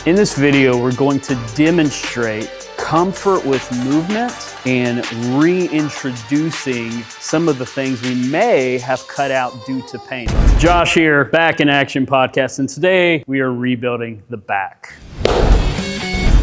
In this video, we're going to demonstrate comfort with movement and reintroducing some of the things we may have cut out due to pain. Josh here, Back in Action podcast, and today we are rebuilding the back.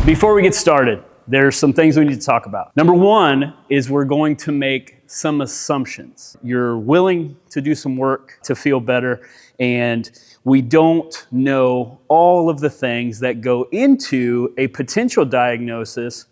Before we get started, there's some things we need to talk about. Number one is we're going to make some assumptions. You're willing to do some work to feel better, and we don't know all of the things that go into a potential diagnosis,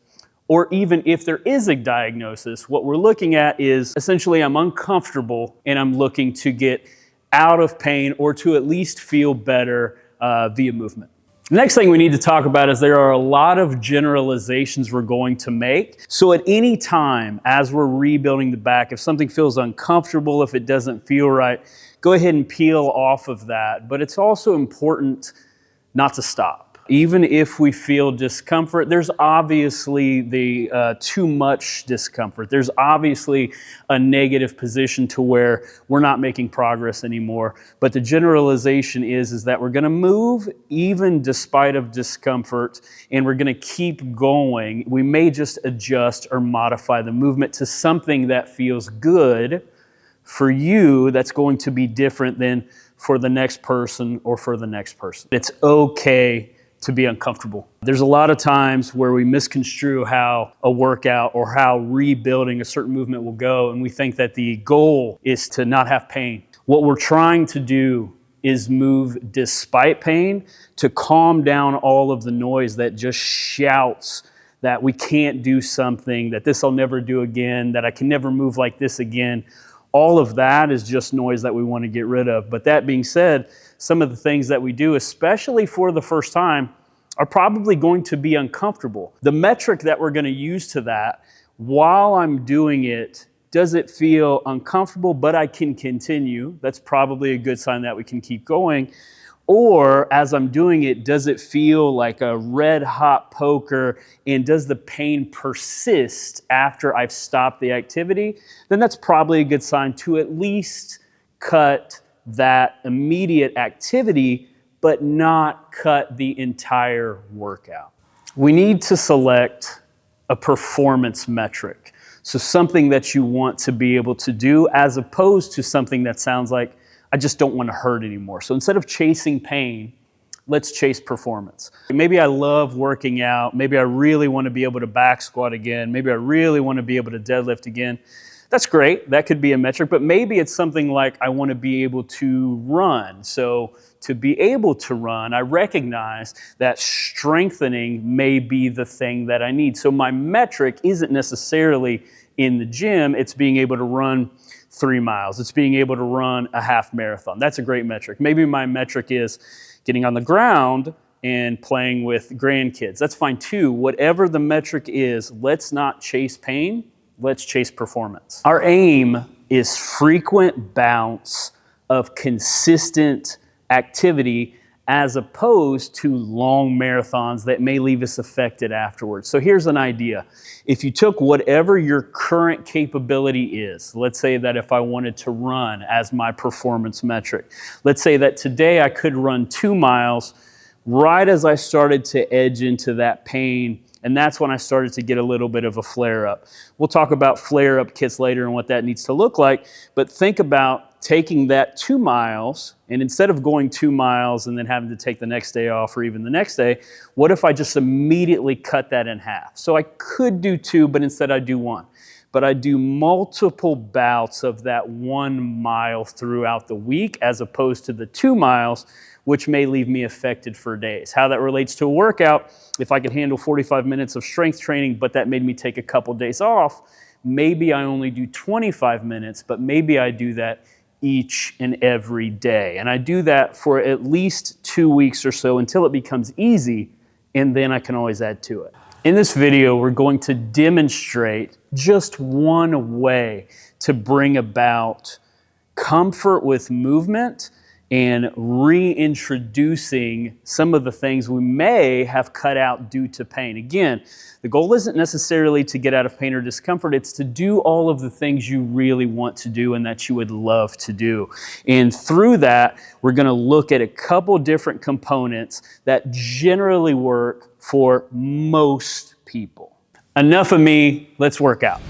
or even if there is a diagnosis. What we're looking at is essentially I'm uncomfortable and I'm looking to get out of pain or to at least feel better via movement. The next thing we need to talk about is there are a lot of generalizations we're going to make. So at any time as we're rebuilding the back, if something feels uncomfortable, if it doesn't feel right, go ahead and peel off of that. But it's also important not to stop. Even if we feel discomfort, there's obviously the too much discomfort. There's obviously a negative position to where we're not making progress anymore. But the generalization is that we're gonna move even despite of discomfort, and we're gonna keep going. We may just adjust or modify the movement to something that feels good for you, that's going to be different than for the next person or for the next person. It's okay to be uncomfortable. There's a lot of times where we misconstrue how a workout or how rebuilding a certain movement will go, and we think that the goal is to not have pain. What we're trying to do is move despite pain to calm down all of the noise that just shouts that we can't do something, that this I'll never do again, that I can never move like this again. All of that is just noise that we want to get rid of. But that being said, some of the things that we do, especially for the first time, are probably going to be uncomfortable. The metric that we're going to use to that, while I'm doing it, does it feel uncomfortable, but I can continue? That's probably a good sign that we can keep going. Or as I'm doing it, does it feel like a red hot poker, and does the pain persist after I've stopped the activity? Then that's probably a good sign to at least cut that immediate activity, but not cut the entire workout. We need to select a performance metric. So something that you want to be able to do, as opposed to something that sounds like, I just don't want to hurt anymore. So instead of chasing pain, let's chase performance. Maybe I love working out. Maybe I really want to be able to back squat again. Maybe I really want to be able to deadlift again. That's great. That could be a metric, but maybe it's something like I want to be able to run. So to be able to run, I recognize that strengthening may be the thing that I need. So my metric isn't necessarily in the gym. It's being able to run 3 miles. It's being able to run a half marathon. That's a great metric. Maybe my metric is getting on the ground and playing with grandkids. That's fine too. Whatever the metric is, let's not chase pain. Let's chase performance. Our aim is frequent bounce of consistent activity, as opposed to long marathons that may leave us affected afterwards. So here's an idea. If you took whatever your current capability is, let's say that if I wanted to run as my performance metric, let's say that today I could run 2 miles right as I started to edge into that pain, and that's when I started to get a little bit of a flare-up. We'll talk about flare-up kits later and what that needs to look like, but think about taking that 2 miles, and instead of going 2 miles and then having to take the next day off or even the next day, what if I just immediately cut that in half? So I could do 2, but instead I do 1. But I do multiple bouts of that 1 mile throughout the week, as opposed to the 2 miles, which may leave me affected for days. How that relates to a workout, if I could handle 45 minutes of strength training, but that made me take a couple days off, maybe I only do 25 minutes, but maybe I do that each and every day. And I do that for at least 2 weeks or so until it becomes easy, and then I can always add to it. In this video, we're going to demonstrate just one way to bring about comfort with movement and reintroducing some of the things we may have cut out due to pain. Again, the goal isn't necessarily to get out of pain or discomfort, it's to do all of the things you really want to do and that you would love to do. And through that, we're gonna look at a couple different components that generally work for most people. Enough of me, let's work out.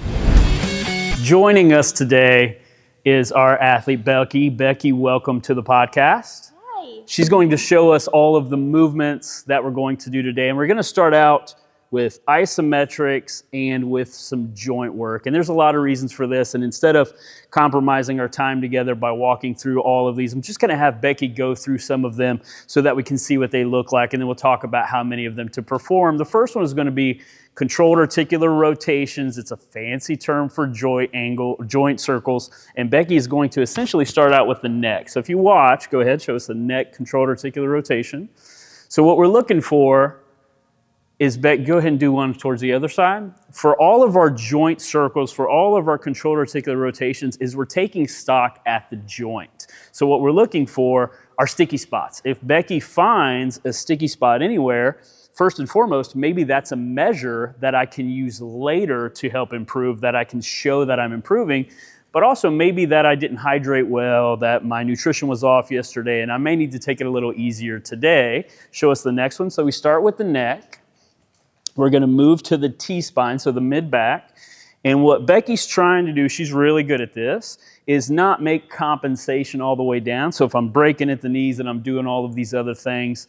Joining us today is our athlete, Becky. Becky, welcome to the podcast. Hi. She's going to show us all of the movements that we're going to do today. And we're going to start out with isometrics and with some joint work. And there's a lot of reasons for this. And instead of compromising our time together by walking through all of these, I'm just going to have Becky go through some of them so that we can see what they look like. And then we'll talk about how many of them to perform. The first one is going to be controlled articular rotations. It's a fancy term for joint circles. And Becky is going to essentially start out with the neck. So if you watch, go ahead, show us the neck controlled articular rotation. So what we're looking for is, Beck, go ahead and do one towards the other side. For all of our joint circles, for all of our controlled articular rotations, is we're taking stock at the joint. So what we're looking for are sticky spots. If Becky finds a sticky spot anywhere, first and foremost, maybe that's a measure that I can use later to help improve, that I can show that I'm improving, but also maybe that I didn't hydrate well, that my nutrition was off yesterday, and I may need to take it a little easier today. Show us the next one. So we start with the neck. We're going to move to the T-spine, so the mid-back. And what Becky's trying to do, she's really good at this, is not make compensation all the way down. So if I'm breaking at the knees and I'm doing all of these other things,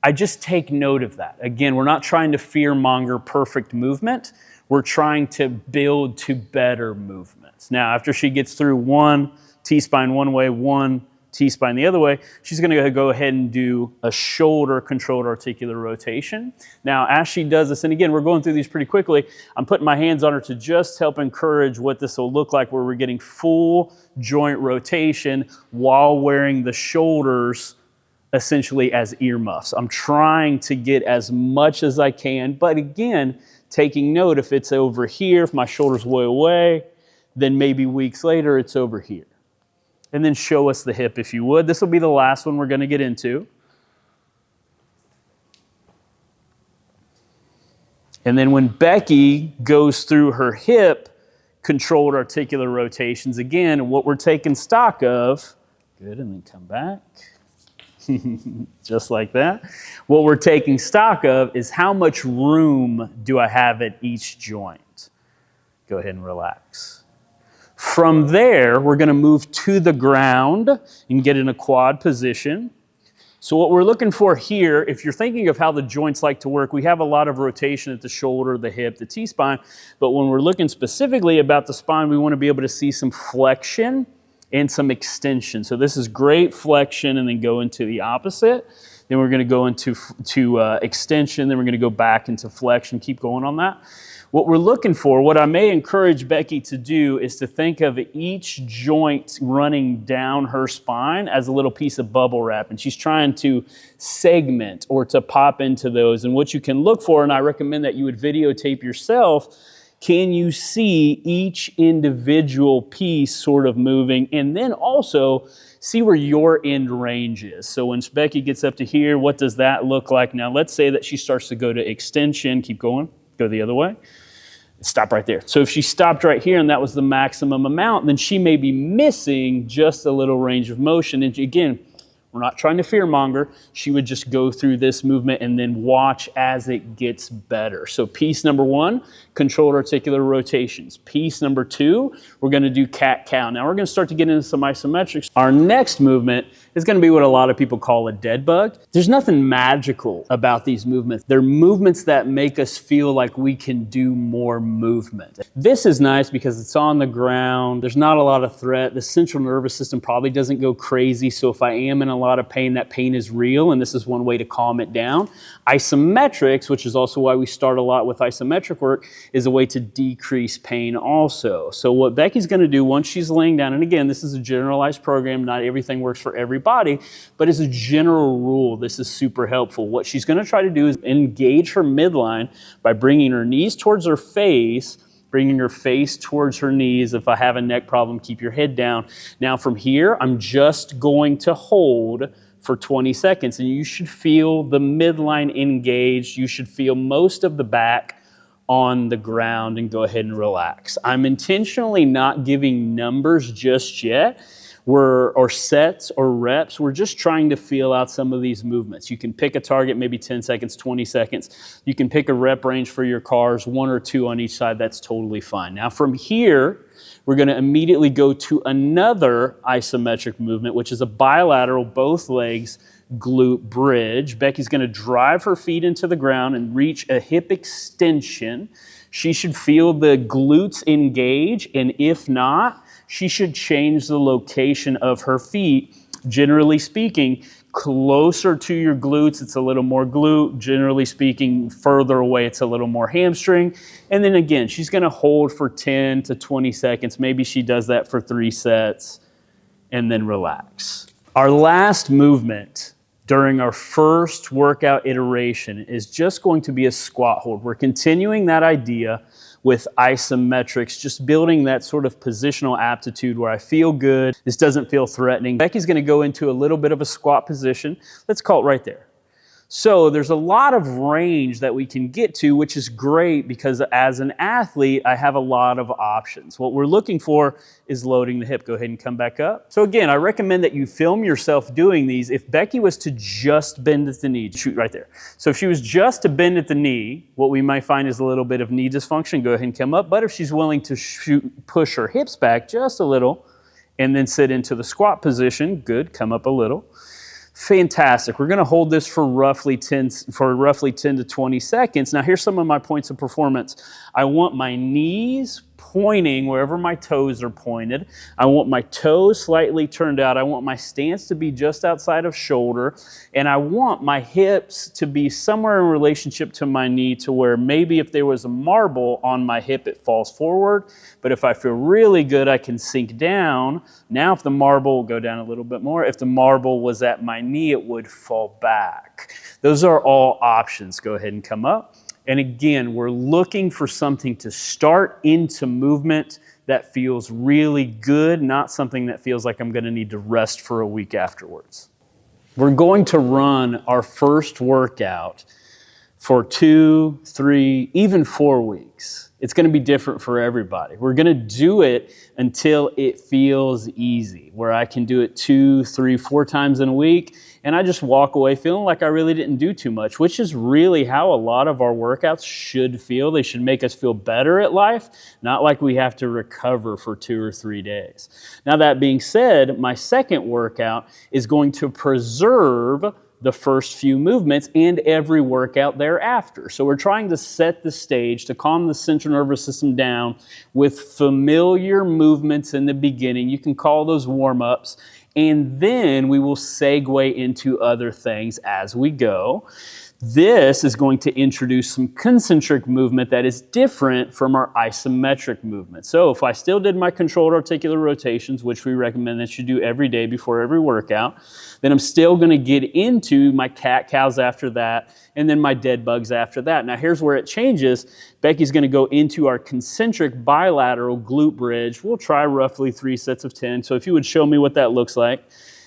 I just take note of that. Again, we're not trying to fear-monger perfect movement. We're trying to build to better movements. Now, after she gets through one T-spine one way, one T-spine the other way, she's going to go ahead and do a shoulder controlled articular rotation. Now, as she does this, and again, we're going through these pretty quickly, I'm putting my hands on her to just help encourage what this will look like, where we're getting full joint rotation while wearing the shoulders essentially as earmuffs. I'm trying to get as much as I can, but again, taking note, if it's over here, if my shoulder's way away, then maybe weeks later it's over here. And then show us the hip if you would. This will be the last one we're going to get into. And then when Becky goes through her hip controlled articular rotations, again, what we're taking stock of, good, and then come back. Just like that. What we're taking stock of is how much room do I have at each joint. Go ahead and relax. From there, we're going to move to the ground and get in a quad position. So what we're looking for here, if you're thinking of how the joints like to work, we have a lot of rotation at the shoulder, the hip, the T-spine, but when we're looking specifically about the spine, we want to be able to see some flexion and some extension. So this is great flexion, and then go into the opposite. Then we're going to go into extension, then we're going to go back into flexion, keep going on that. What we're looking for, what I may encourage Becky to do, is to think of each joint running down her spine as a little piece of bubble wrap. And she's trying to segment or to pop into those. And what you can look for, and I recommend that you would videotape yourself, can you see each individual piece sort of moving? And then also see where your end range is. So when Becky gets up to here, what does that look like? Now let's say that she starts to go to extension. Keep going. Go the other way. Stop right there. So if she stopped right here and that was the maximum amount, then she may be missing just a little range of motion. And again, we're not trying to fearmonger. She would just go through this movement and then watch as it gets better. So piece number one, controlled articular rotations. Piece number two, we're going to do cat-cow. Now we're going to start to get into some isometrics. Our next movement is going to be what a lot of people call a dead bug. There's nothing magical about these movements. They're movements that make us feel like we can do more movement. This is nice because it's on the ground. There's not a lot of threat. The central nervous system probably doesn't go crazy. So if I am in a lot of pain, that pain is real, and this is one way to calm it down. Isometrics, which is also why we start a lot with isometric work, is a way to decrease pain also. So what Becky's going to do once she's laying down, and again, this is a generalized program, not everything works for everybody, but as a general rule, this is super helpful. What she's going to try to do is engage her midline by bringing her knees towards her face bringing her face towards her knees. If I have a neck problem, keep your head down. Now from here, I'm just going to hold for 20 seconds, and you should feel the midline engaged. You should feel most of the back on the ground, and go ahead and relax. I'm intentionally not giving numbers just yet, or sets or reps. We're just trying to feel out some of these movements. You can pick a target, maybe 10 seconds, 20 seconds. You can pick a rep range for your cars, 1 or 2 on each side. That's totally fine. Now from here, we're going to immediately go to another isometric movement, which is a bilateral, both legs, glute bridge. Becky's going to drive her feet into the ground and reach a hip extension. She should feel the glutes engage, and if not, she should change the location of her feet. Generally speaking, closer to your glutes, it's a little more glute. Generally speaking, further away, it's a little more hamstring. And then again, she's going to hold for 10 to 20 seconds. Maybe she does that for 3 sets and then relax. Our last movement during our first workout iteration is just going to be a squat hold. We're continuing that idea with isometrics, just building that sort of positional aptitude where I feel good, this doesn't feel threatening. Becky's gonna go into a little bit of a squat position. Let's call it right there. So there's a lot of range that we can get to, which is great because as an athlete, I have a lot of options. What we're looking for is loading the hip. Go ahead and come back up. So again, I recommend that you film yourself doing these. If Becky was to just bend at the knee, shoot right there. So if she was just to bend at the knee, what we might find is a little bit of knee dysfunction. Go ahead and come up. But if she's willing to push her hips back just a little and then sit into the squat position, good, come up a little. Fantastic. We're going to hold this for roughly 10 to 20 seconds. Now here's some of my points of performance. I want my knees pointing wherever my toes are pointed. I want my toes slightly turned out. I want my stance to be just outside of shoulder. And I want my hips to be somewhere in relationship to my knee, to where maybe if there was a marble on my hip, it falls forward. But if I feel really good, I can sink down. Now if the marble will go down a little bit more. If the marble was at my knee, it would fall back. Those are all options. Go ahead and come up. And again, we're looking for something to start into movement that feels really good, not something that feels like I'm going to need to rest for a week afterwards. We're going to run our first workout for 2, 3, even 4 weeks. It's going to be different for everybody. We're going to do it until it feels easy, where I can do it 2, 3, 4 times in a week, and I just walk away feeling like I really didn't do too much, which is really how a lot of our workouts should feel. They should make us feel better at life, not like we have to recover for 2 or 3 days. Now that being said, my second workout is going to preserve the first few movements and every workout thereafter. So we're trying to set the stage to calm the central nervous system down with familiar movements in the beginning. You can call those warm-ups, and then we will segue into other things as we go. This is going to introduce some concentric movement that is different from our isometric movement. So if I still did my controlled articular rotations, which we recommend that you do every day before every workout, then I'm still going to get into my cat-cows after that, and then my dead bugs after that. Now here's where it changes. Becky's going to go into our concentric bilateral glute bridge. We'll try roughly 3 sets of 10. So if you would show me what that looks like.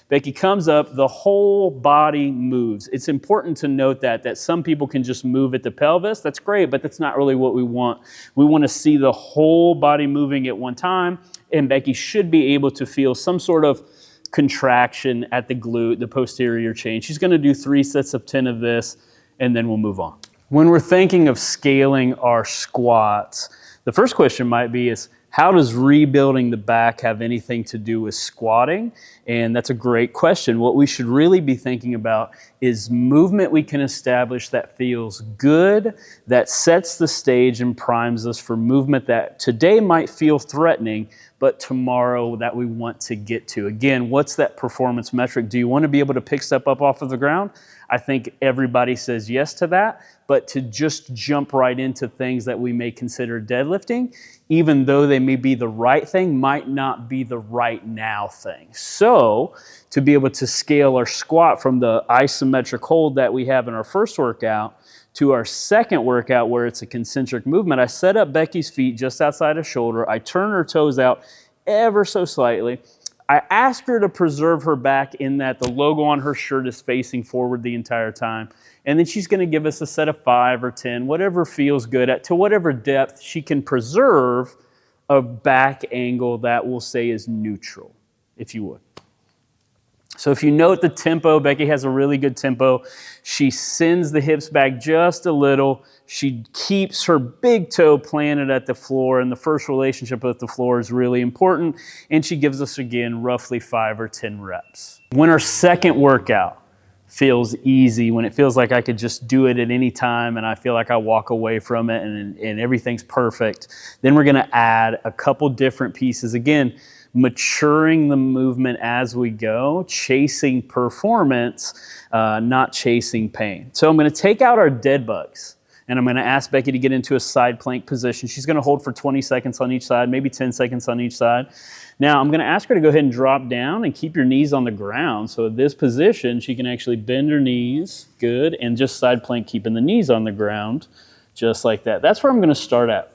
Becky comes up, the whole body moves. It's important to note that some people can just move at the pelvis. That's great, but that's not really what we want. We want to see the whole body moving at one time, and Becky should be able to feel some sort of contraction at the glute, the posterior chain. She's going to do 3 sets of 10 of this, and then we'll move on. When we're thinking of scaling our squats, the first question might be is, how does rebuilding the back have anything to do with squatting? And that's a great question. What we should really be thinking about is movement we can establish that feels good, that sets the stage and primes us for movement that today might feel threatening, but tomorrow that we want to get to. Again, what's that performance metric? Do you want to be able to pick stuff up off of the ground? I think everybody says yes to that, but to just jump right into things that we may consider deadlifting, even though they may be the right thing, might not be the right now thing. So to be able to scale our squat from the isometric hold that we have in our first workout to our second workout where it's a concentric movement, I set up Becky's feet just outside of shoulder. I turn her toes out ever so slightly. I ask her to preserve her back in that the logo on her shirt is facing forward the entire time. And then she's gonna give us a set of 5 or 10, whatever feels good to whatever depth she can preserve a back angle that we'll say is neutral, if you would. So if you note the tempo, Becky has a really good tempo. She sends the hips back just a little. She keeps her big toe planted at the floor, and the first relationship with the floor is really important. And she gives us, again, roughly 5 or 10 reps. When our second workout feels easy, when it feels like I could just do it at any time and I feel like I walk away from it and everything's perfect, then we're gonna add a couple different pieces. Again, maturing the movement as we go, chasing performance, not chasing pain. So I'm gonna take out our dead bugs and I'm gonna ask Becky to get into a side plank position. She's gonna hold for 20 seconds on each side, maybe 10 seconds on each side. Now I'm gonna ask her to go ahead and drop down and keep your knees on the ground. So at this position, she can actually bend her knees, good, and just side plank, keeping the knees on the ground, just like that. That's where I'm gonna start at.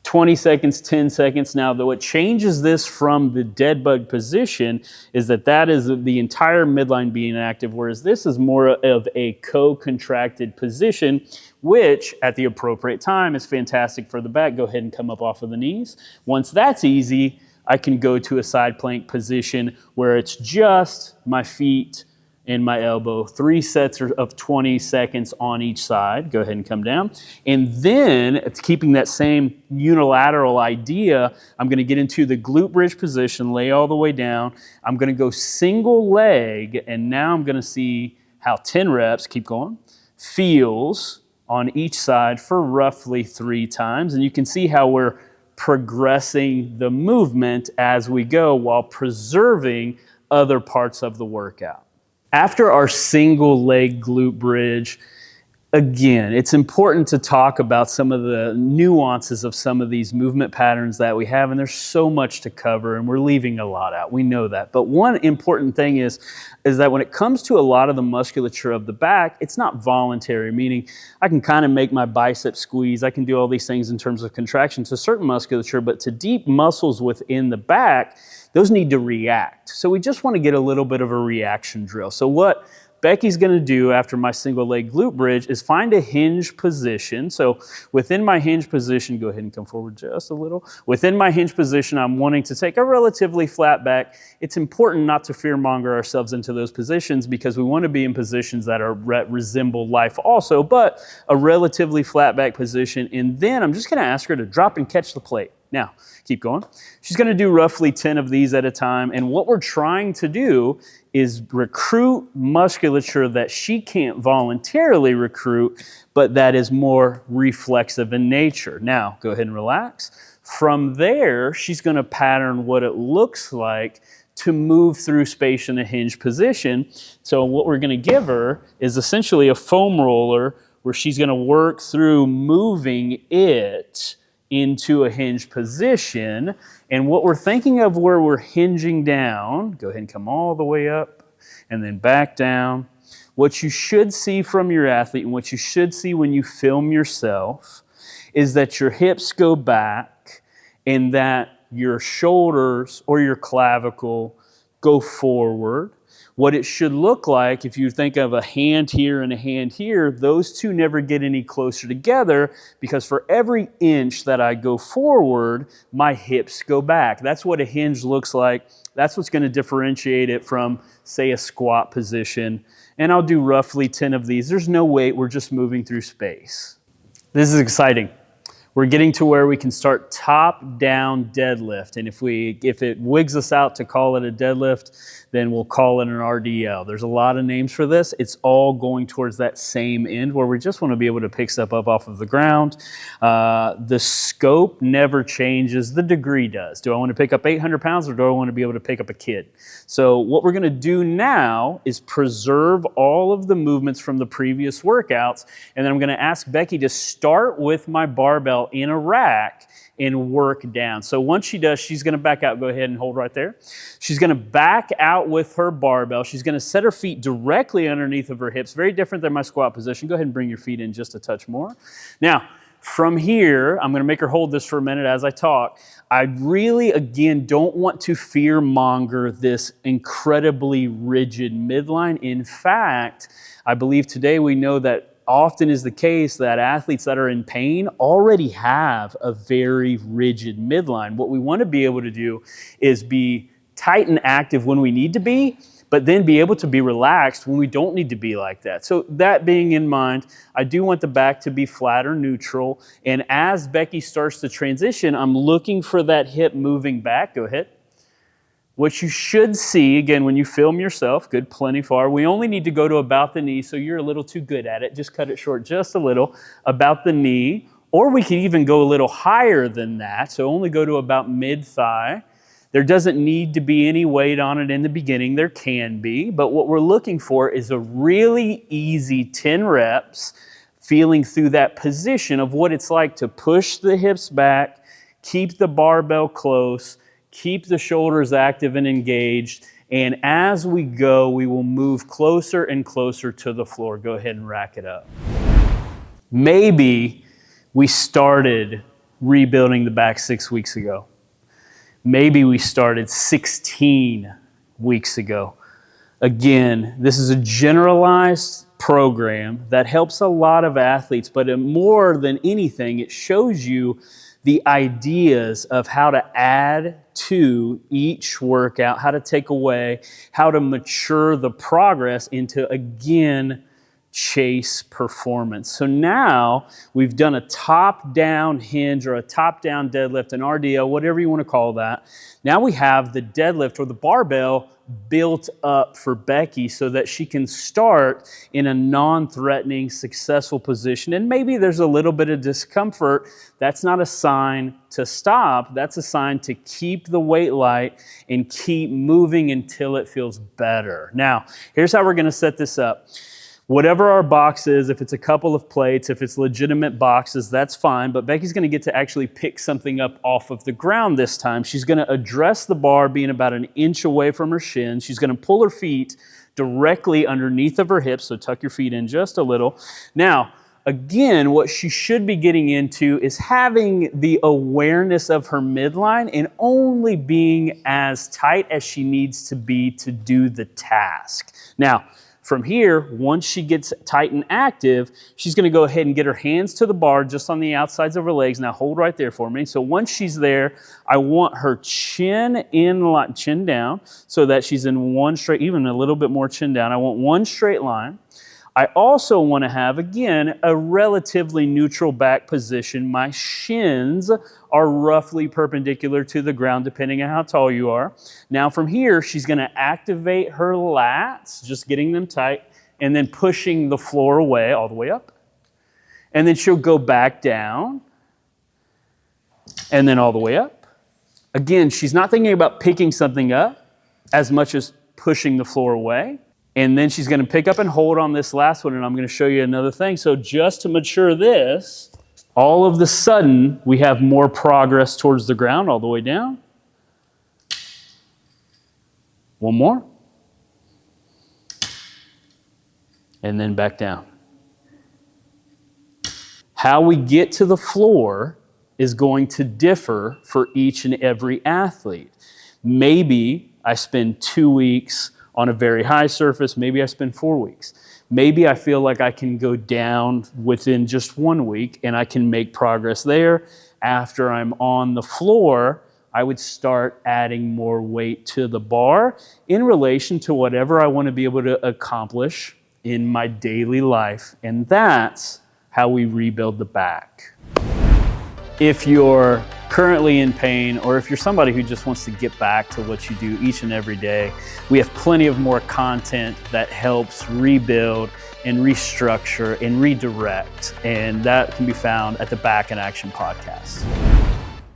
20 seconds, 10 seconds. Now, what changes this from the dead bug position is that is the entire midline being active, whereas this is more of a co-contracted position, which at the appropriate time is fantastic for the back. Go ahead and come up off of the knees. Once that's easy, I can go to a side plank position where it's just my feet and my elbow. 3 sets of 20 seconds on each side. Go ahead and come down. And then, it's keeping that same unilateral idea, I'm gonna get into the glute bridge position, lay all the way down. I'm gonna go single leg, and now I'm gonna see how 10 reps, keep going, feels on each side for roughly 3 times. And you can see how we're progressing the movement as we go while preserving other parts of the workout. After our single leg glute bridge, again, it's important to talk about some of the nuances of some of these movement patterns that we have, and there's so much to cover, and we're leaving a lot out. We know that. But one important thing is that when it comes to a lot of the musculature of the back, it's not voluntary, meaning I can kind of make my bicep squeeze. I can do all these things in terms of contraction to certain musculature, but to deep muscles within the back, those need to react. So we just want to get a little bit of a reaction drill. So what Becky's gonna do after my single leg glute bridge is find a hinge position. So within my hinge position, go ahead and come forward just a little. Within my hinge position, I'm wanting to take a relatively flat back. It's important not to fearmonger ourselves into those positions because we want to be in positions that resemble life also, but a relatively flat back position. And then I'm just gonna ask her to drop and catch the plate. Now, keep going. She's gonna do roughly 10 of these at a time, and what we're trying to do is recruit musculature that she can't voluntarily recruit, but that is more reflexive in nature. Now, go ahead and relax. From there, she's gonna pattern what it looks like to move through space in a hinge position. So what we're gonna give her is essentially a foam roller where she's gonna work through moving it into a hinge position. And what we're thinking of where we're hinging down, go ahead and come all the way up and then back down. What you should see from your athlete and what you should see when you film yourself is that your hips go back and that your shoulders or your clavicle go forward. What it should look like, if you think of a hand here and a hand here, those two never get any closer together because for every inch that I go forward, my hips go back. That's what a hinge looks like. That's what's going to differentiate it from, say, a squat position. And I'll do roughly 10 of these. There's no weight. We're just moving through space. This is exciting. we're getting to where we can start top-down deadlift. And if it wigs us out to call it a deadlift, then we'll call it an RDL. There's a lot of names for this. It's all going towards that same end where we just want to be able to pick stuff up off of the ground. The scope never changes. The degree does. Do I want to pick up 800 pounds or do I want to be able to pick up a kid? So what we're going to do now is preserve all of the movements from the previous workouts. And then I'm going to ask Becky to start with my barbell in a rack and work down. So once she does, she's going to back out. Go ahead and hold right there. She's going to back out with her barbell. She's going to set her feet directly underneath of her hips. Very different than my squat position. Go ahead and bring your feet in just a touch more. Now, from here, I'm going to make her hold this for a minute as I talk. I really, again, don't want to fear-monger this incredibly rigid midline. In fact, I believe today we know that often is the case that athletes that are in pain already have a very rigid midline. What we want to be able to do is be tight and active when we need to be, but then be able to be relaxed when we don't need to be like that. So that being in mind, I do want the back to be flat or neutral. And as Becky starts to transition, I'm looking for that hip moving back. Go ahead. What you should see, again, when you film yourself, good, plenty far, we only need to go to about the knee, so you're a little too good at it. Just cut it short just a little, about the knee, or we could even go a little higher than that, so only go to about mid-thigh. There doesn't need to be any weight on it in the beginning. There can be, but what we're looking for is a really easy 10 reps, feeling through that position of what it's like to push the hips back, keep the barbell close, keep the shoulders active and engaged, and as we go, we will move closer and closer to the floor. Go ahead and rack it up. Maybe we started rebuilding the back 6 weeks ago. Maybe we started 16 weeks ago. Again, this is a generalized program that helps a lot of athletes, but more than anything, it shows you the ideas of how to add to each workout, how to take away, how to mature the progress into, again, chase performance. So now we've done a top-down hinge or a top-down deadlift, an RDL, whatever you want to call that. Now we have the deadlift or the barbell built up for Becky so that she can start in a non-threatening, successful position. And maybe there's a little bit of discomfort. That's not a sign to stop. That's a sign to keep the weight light and keep moving until it feels better. Now, here's how we're going to set this up. Whatever our box is, if it's a couple of plates, if it's legitimate boxes, that's fine. But Becky's going to get to actually pick something up off of the ground this time. She's going to address the bar being about an inch away from her shin. She's going to pull her feet directly underneath of her hips, so tuck your feet in just a little. Now, again, what she should be getting into is having the awareness of her midline and only being as tight as she needs to be to do the task. Now, from here, once she gets tight and active, she's going to go ahead and get her hands to the bar just on the outsides of her legs. Now hold right there for me. So once she's there, I want her chin down so that she's in one straight, even a little bit more chin down. I want one straight line. I also want to have, again, a relatively neutral back position. My shins are roughly perpendicular to the ground, depending on how tall you are. Now from here, she's going to activate her lats, just getting them tight, and then pushing the floor away, all the way up. And then she'll go back down, and then all the way up. Again, she's not thinking about picking something up as much as pushing the floor away. And then she's going to pick up and hold on this last one, and I'm going to show you another thing. So just to mature this, all of the sudden, we have more progress towards the ground, all the way down. One more. And then back down. How we get to the floor is going to differ for each and every athlete. Maybe I spend 2 weeks on a very high surface, maybe I spend 4 weeks. Maybe I feel like I can go down within just 1 week and I can make progress there. After I'm on the floor, I would start adding more weight to the bar in relation to whatever I want to be able to accomplish in my daily life. And that's how we rebuild the back. If you're currently in pain, or if you're somebody who just wants to get back to what you do each and every day, we have plenty of more content that helps rebuild and restructure and redirect. And that can be found at the Back in Action podcast.